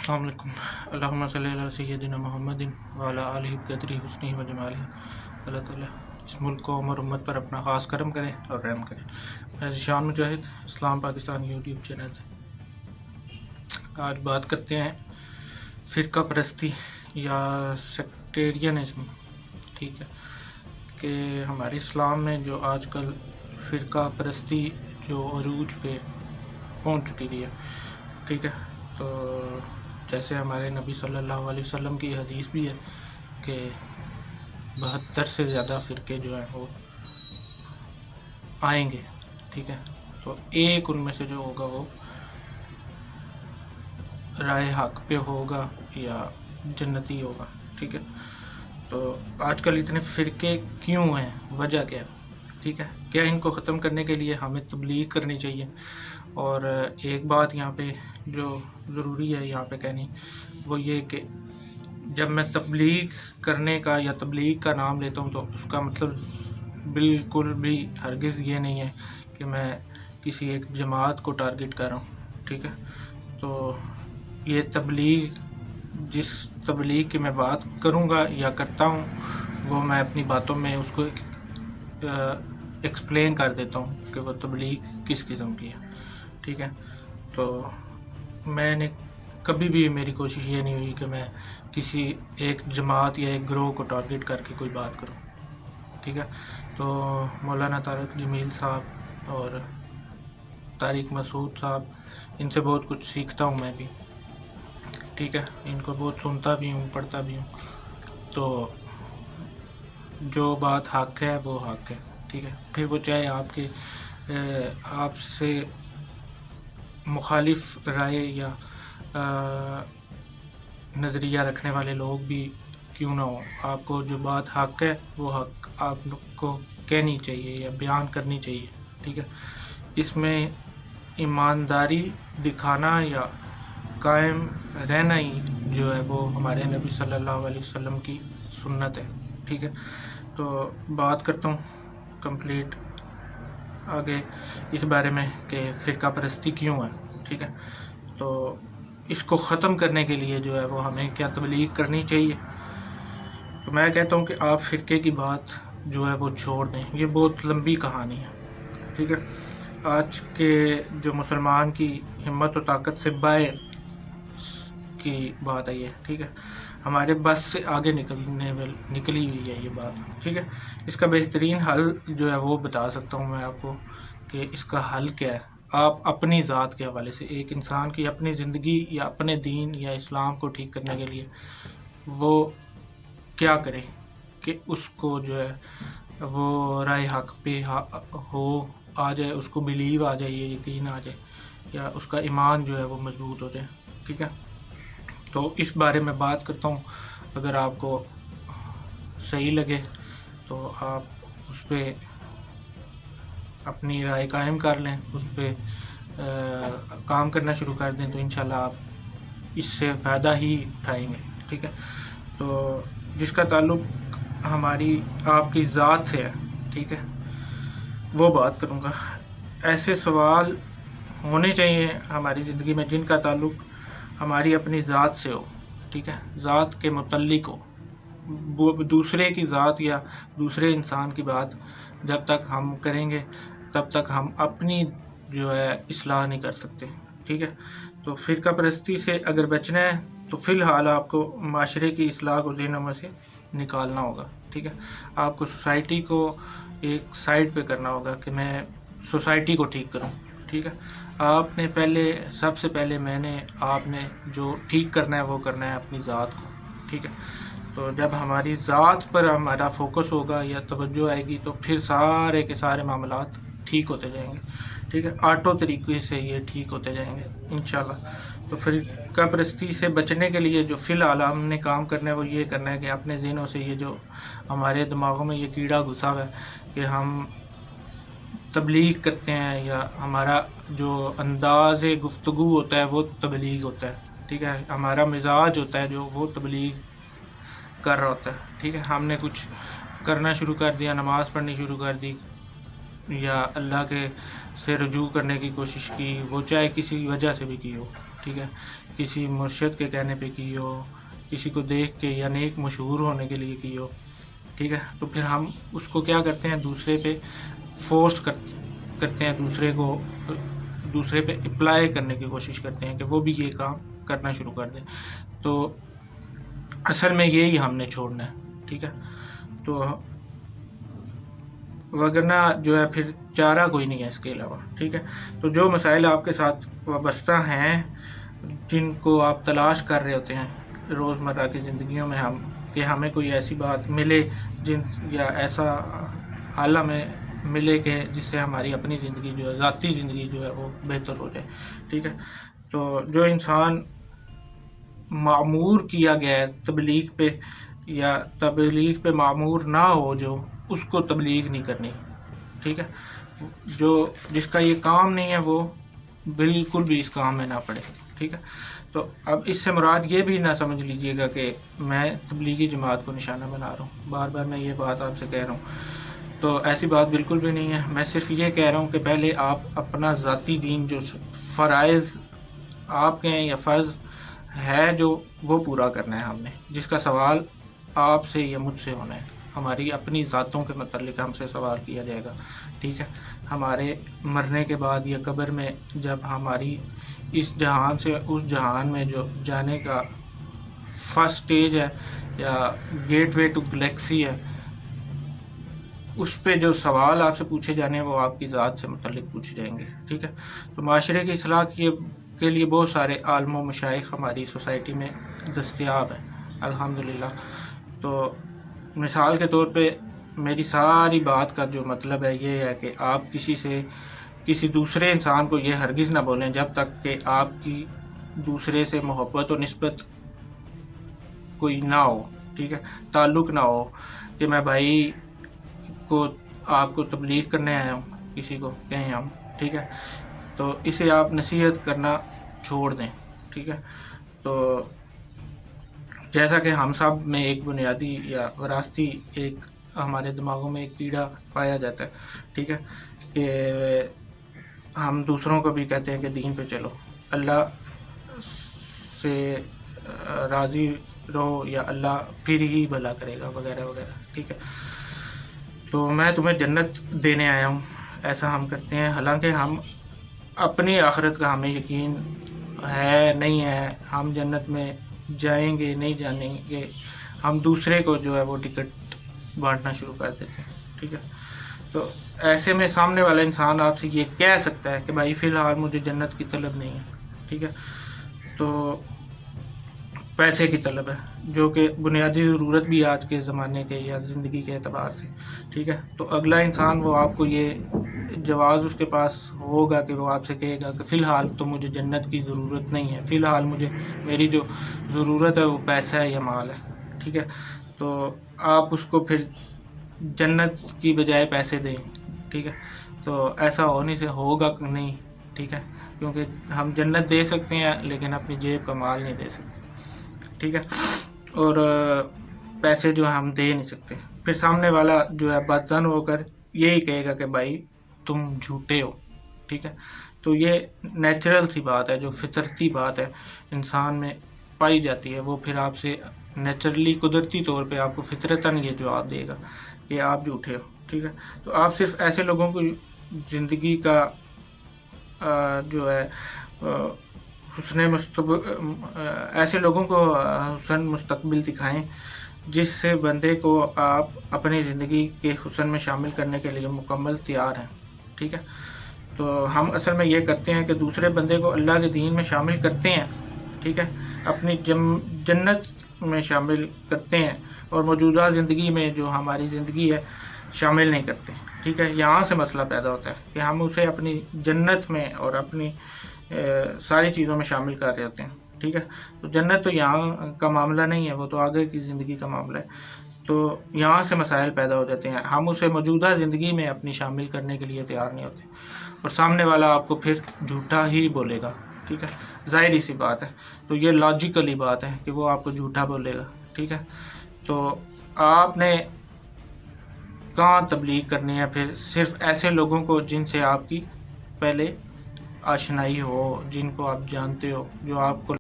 السلام علیکم۔ اللہم صلی علی سیدنا محمد وعلی آلہ بقدرہ حسنہ و جمالہ۔ اللہ تعالیٰ اس ملک کو عمر امت پر اپنا خاص کرم کرے اور رحم کرے۔ میں ذیشان مجاہد اسلام پاکستان یوٹیوب چینل سے آج بات کرتے ہیں فرقہ پرستی یا سیکٹیرینزم، ٹھیک ہے، کہ ہمارے اسلام میں جو آج کل فرقہ پرستی جو عروج پہ پہنچ چکی ہے، ٹھیک ہے، تو جیسے ہمارے نبی صلی اللہ علیہ وسلم کی حدیث بھی ہے کہ 72 سے زیادہ فرقے جو ہیں وہ آئیں گے، ٹھیک ہے، تو ایک ان میں سے جو ہوگا وہ رائے حق پہ ہوگا یا جنتی ہوگا، ٹھیک ہے۔ تو آج کل اتنے فرقے کیوں ہیں، وجہ کیا ہے، ٹھیک ہے، کیا ان کو ختم کرنے کے لیے ہمیں تبلیغ کرنی چاہیے؟ اور ایک بات یہاں پہ جو ضروری ہے یہاں پہ کہنی، وہ یہ کہ جب میں تبلیغ کرنے کا یا تبلیغ کا نام لیتا ہوں تو اس کا مطلب بالکل بھی ہرگز یہ نہیں ہے کہ میں کسی ایک جماعت کو ٹارگٹ کر رہا ہوں، ٹھیک ہے۔ تو یہ تبلیغ، جس تبلیغ کی میں بات کروں گا یا کرتا ہوں، وہ میں اپنی باتوں میں اس کو ایکسپلین کر دیتا ہوں کہ وہ تبلیغ کس قسم کی ہے، ٹھیک ہے۔ تو میں نے کبھی بھی، میری کوشش یہ نہیں ہوئی کہ میں کسی ایک جماعت یا ایک گروہ کو ٹارگٹ کر کے کوئی بات کروں، ٹھیک ہے۔ تو مولانا طارق جمیل صاحب اور طارق مسعود صاحب، ان سے بہت کچھ سیکھتا ہوں میں بھی، ٹھیک ہے، ان کو بہت سنتا بھی ہوں، پڑھتا بھی ہوں۔ تو جو بات حق ہے وہ حق ہے، ٹھیک ہے، پھر وہ چاہے آپ سے مخالف رائے یا نظریہ رکھنے والے لوگ بھی کیوں نہ ہوں، آپ کو جو بات حق ہے وہ حق آپ کو کہنی چاہیے یا بیان کرنی چاہیے، ٹھیک ہے۔ اس میں ایمانداری دکھانا یا قائم رہنا ہی جو ہے وہ ہمارے نبی صلی اللہ علیہ وسلم کی سنت ہے، ٹھیک ہے۔ تو بات کرتا ہوں کمپلیٹ آگے اس بارے میں کہ فرقہ پرستی کیوں ہے، ٹھیک ہے۔ تو اس کو ختم کرنے کے لیے جو ہے وہ ہمیں کیا تبلیغ کرنی چاہیے؟ تو میں کہتا ہوں کہ آپ فرقے کی بات جو ہے وہ چھوڑ دیں، یہ بہت لمبی کہانی ہے، ٹھیک ہے۔ آج کے جو مسلمان کی ہمت و طاقت سے باہر کی بات ہے یہ، ٹھیک ہے، ہمارے بس سے آگے نکلی ہوئی ہے یہ بات، ٹھیک ہے۔ اس کا بہترین حل جو ہے وہ بتا سکتا ہوں میں آپ کو کہ اس کا حل کیا ہے۔ آپ اپنی ذات کے حوالے سے، ایک انسان کی اپنی زندگی یا اپنے دین یا اسلام کو ٹھیک کرنے کے لیے وہ کیا کرے کہ اس کو جو ہے وہ رائے حق پہ آ جائے، اس کو بیلیو آ جائے، یہ یقین آ جائے، یا اس کا ایمان جو ہے وہ مضبوط ہو جائے، ٹھیک ہے۔ تو اس بارے میں بات کرتا ہوں، اگر آپ کو صحیح لگے تو آپ اس پہ اپنی رائے قائم کر لیں، اس پہ کام کرنا شروع کر دیں، تو انشاءاللہ آپ اس سے فائدہ ہی اٹھائیں گے، ٹھیک ہے۔ تو جس کا تعلق ہماری آپ کی ذات سے ہے، ٹھیک ہے، وہ بات کروں گا۔ ایسے سوال ہونے چاہیے ہماری زندگی میں جن کا تعلق ہماری اپنی ذات سے ہو، ٹھیک ہے، ذات کے متعلق ہو۔ وہ دوسرے کی ذات یا دوسرے انسان کی بات جب تک ہم کریں گے تب تک ہم اپنی جو ہے اصلاح نہیں کر سکتے، ٹھیک ہے۔ تو فرقہ پرستی سے اگر بچنا ہے تو فی الحال آپ کو معاشرے کی اصلاح کو ذہنوں میں سے نکالنا ہوگا، ٹھیک ہے۔ آپ کو سوسائٹی کو ایک سائڈ پہ کرنا ہوگا کہ میں سوسائٹی کو ٹھیک کروں، ٹھیک ہے۔ آپ نے سب سے پہلے آپ نے جو ٹھیک کرنا ہے وہ کرنا ہے اپنی ذات کو، ٹھیک ہے۔ تو جب ہماری ذات پر ہمارا فوکس ہوگا یا توجہ آئے گی تو پھر سارے کے سارے معاملات ٹھیک ہوتے جائیں گے، ٹھیک ہے، آٹو طریقے سے یہ ٹھیک ہوتے جائیں گے انشاءاللہ۔ تو فرقہ پرستی سے بچنے کے لیے جو فی الحال ہم نے کام کرنا ہے وہ یہ کرنا ہے کہ اپنے ذہنوں سے یہ جو ہمارے دماغوں میں یہ کیڑا گھسا ہوا ہے کہ ہم تبلیغ کرتے ہیں یا ہمارا جو انداز گفتگو ہوتا ہے وہ تبلیغ ہوتا ہے، ٹھیک ہے، ہمارا مزاج ہوتا ہے جو وہ تبلیغ کر رہا ہوتا ہے، ٹھیک ہے۔ ہم نے کچھ کرنا شروع کر دیا، نماز پڑھنی شروع کر دی یا اللہ کے سے رجوع کرنے کی کوشش کی، وہ چاہے کسی وجہ سے بھی کی ہو، ٹھیک ہے، کسی مرشد کے کہنے پہ کی ہو، کسی کو دیکھ کے یا نیک مشہور ہونے کے لیے کی ہو، ٹھیک ہے، تو پھر ہم اس کو کیا کرتے ہیں، دوسرے پہ فورس کرتے ہیں، دوسرے پہ اپلائی کرنے کی کوشش کرتے ہیں کہ وہ بھی یہ کام کرنا شروع کر دیں. تو اصل میں یہی ہم نے چھوڑنا ہے، ٹھیک ہے. تو وگرنہ جو ہے پھر چارہ کوئی نہیں ہے اس کے علاوہ، ٹھیک ہے. تو جو مسائل آپ کے ساتھ وابستہ ہیں، جن کو آپ تلاش کر رہے ہوتے ہیں روزمرہ کی زندگیوں میں، کہ ہمیں کوئی ایسی بات ملے یا ایسا حال ہمیں ملے کہ جس سے ہماری اپنی زندگی جو ہے، ذاتی زندگی جو ہے وہ بہتر ہو جائے، ٹھیک ہے. تو جو انسان معمور کیا گیا ہے تبلیغ پہ، یا تبلیغ پہ معمور نہ ہو، جو اس کو تبلیغ نہیں کرنی، ٹھیک ہے. جس کا یہ کام نہیں ہے وہ بالکل بھی اس کام میں نہ پڑے، ٹھیک ہے. تو اب اس سے مراد یہ بھی نہ سمجھ لیجئے گا کہ میں تبلیغی جماعت کو نشانہ بنا رہا ہوں، بار بار میں یہ بات آپ سے کہہ رہا ہوں، تو ایسی بات بالکل بھی نہیں ہے. میں صرف یہ کہہ رہا ہوں کہ پہلے آپ اپنا ذاتی دین، جو فرائض آپ کے ہیں یا فرض ہے جو وہ پورا کرنا ہے ہم نے، جس کا سوال آپ سے یا مجھ سے ہونا ہے. ہماری اپنی ذاتوں کے متعلق ہم سے سوال کیا جائے گا، ٹھیک ہے. ہمارے مرنے کے بعد یا قبر میں جب ہماری اس جہان سے اس جہان میں جو جانے کا فرسٹ سٹیج ہے یا گیٹ وے ٹو گلیکسی ہے، اس پہ جو سوال آپ سے پوچھے جانے ہیں وہ آپ کی ذات سے متعلق پوچھے جائیں گے، ٹھیک ہے. تو معاشرے کی اصلاح کے لیے بہت سارے عالم و مشائخ ہماری سوسائٹی میں دستیاب ہیں الحمدللہ. تو مثال کے طور پہ میری ساری بات کا جو مطلب ہے یہ ہے کہ آپ کسی دوسرے انسان کو یہ ہرگز نہ بولیں جب تک کہ آپ کی دوسرے سے محبت و نسبت کوئی نہ ہو، ٹھیک ہے، تعلق نہ ہو کہ میں بھائی کو آپ کو تبلیغ کرنے آیا ہوں، کسی کو کہیں ہم، ٹھیک ہے. تو اسے آپ نصیحت کرنا چھوڑ دیں، ٹھیک ہے. تو جیسا کہ ہم سب میں ایک بنیادی یا وراثتی ایک ہمارے دماغوں میں ایک کیڑا پایا جاتا ہے، ٹھیک ہے، کہ ہم دوسروں کو بھی کہتے ہیں کہ دین پہ چلو، اللہ سے راضی رہو یا اللہ پھر ہی بھلا کرے گا وغیرہ وغیرہ، ٹھیک ہے. تو میں تمہیں جنت دینے آیا ہوں، ایسا ہم کرتے ہیں، حالانکہ ہم اپنی آخرت کا ہمیں یقین ہے نہیں ہے، ہم جنت میں جائیں گے نہیں جانیں گے، ہم دوسرے کو جو ہے وہ ٹکٹ بانٹنا شروع کر دیتے ہیں، ٹھیک ہے. تو ایسے میں سامنے والا انسان آپ سے یہ کہہ سکتا ہے کہ بھائی فی الحال مجھے جنت کی طلب نہیں ہے، ٹھیک ہے، تو پیسے کی طلب ہے، جو کہ بنیادی ضرورت بھی آج کے زمانے کے یا زندگی کے اعتبار سے، ٹھیک ہے. تو اگلا انسان وہ آپ کو یہ جواز اس کے پاس ہوگا کہ وہ آپ سے کہے گا کہ فی الحال تو مجھے جنت کی ضرورت نہیں ہے، فی الحال میری جو ضرورت ہے وہ پیسہ ہے یا مال ہے، ٹھیک ہے. تو آپ اس کو پھر جنت کی بجائے پیسے دیں، ٹھیک ہے. تو ایسا ہونے سے ہوگا نہیں، ٹھیک ہے، کیونکہ ہم جنت دے سکتے ہیں لیکن اپنی جیب کا مال نہیں دے سکتے، ٹھیک ہے، اور پیسے جو ہم دے نہیں سکتے. پھر سامنے والا جو ہے بدظن ہو کر یہی کہے گا کہ بھائی تم جھوٹے ہو، ٹھیک ہے. تو یہ نیچرل سی بات ہے، جو فطرتی بات ہے انسان میں پائی جاتی ہے، وہ پھر آپ سے نیچرلی قدرتی طور پہ آپ کو فطرتاً یہ جواب دے گا کہ آپ جھوٹے ہو، ٹھیک ہے. تو آپ صرف ایسے لوگوں کو زندگی کا جو ہے ایسے لوگوں کو حسن مستقبل دکھائیں جس سے بندے کو آپ اپنی زندگی کے حسن میں شامل کرنے کے لیے مکمل تیار ہیں، ٹھیک ہے. تو ہم اصل میں یہ کرتے ہیں کہ دوسرے بندے کو اللہ کے دین میں شامل کرتے ہیں، ٹھیک ہے، اپنی جنت میں شامل کرتے ہیں، اور موجودہ زندگی میں جو ہماری زندگی ہے شامل نہیں کرتے، ٹھیک ہے. یہاں سے مسئلہ پیدا ہوتا ہے کہ ہم اسے اپنی جنت میں اور اپنی ساری چیزوں میں شامل کر رہے ہوتے ہیں، ٹھیک ہے. تو جنت تو یہاں کا معاملہ نہیں ہے، وہ تو آگے کی زندگی کا معاملہ ہے. تو یہاں سے مسائل پیدا ہو جاتے ہیں، ہم اسے موجودہ زندگی میں اپنی شامل کرنے کے لیے تیار نہیں ہوتے، اور سامنے والا آپ کو پھر جھوٹا ہی بولے گا، ٹھیک ہے. ظاہری سی بات ہے، تو یہ لاجیکلی بات ہے کہ وہ آپ کو جھوٹا بولے گا، ٹھیک ہے. تو آپ نے کہاں تبلیغ کرنی ہے پھر؟ صرف ایسے لوگوں کو جن سے آپ کی پہلے آشنائی ہو، جن کو آپ جانتے ہو، جو آپ کو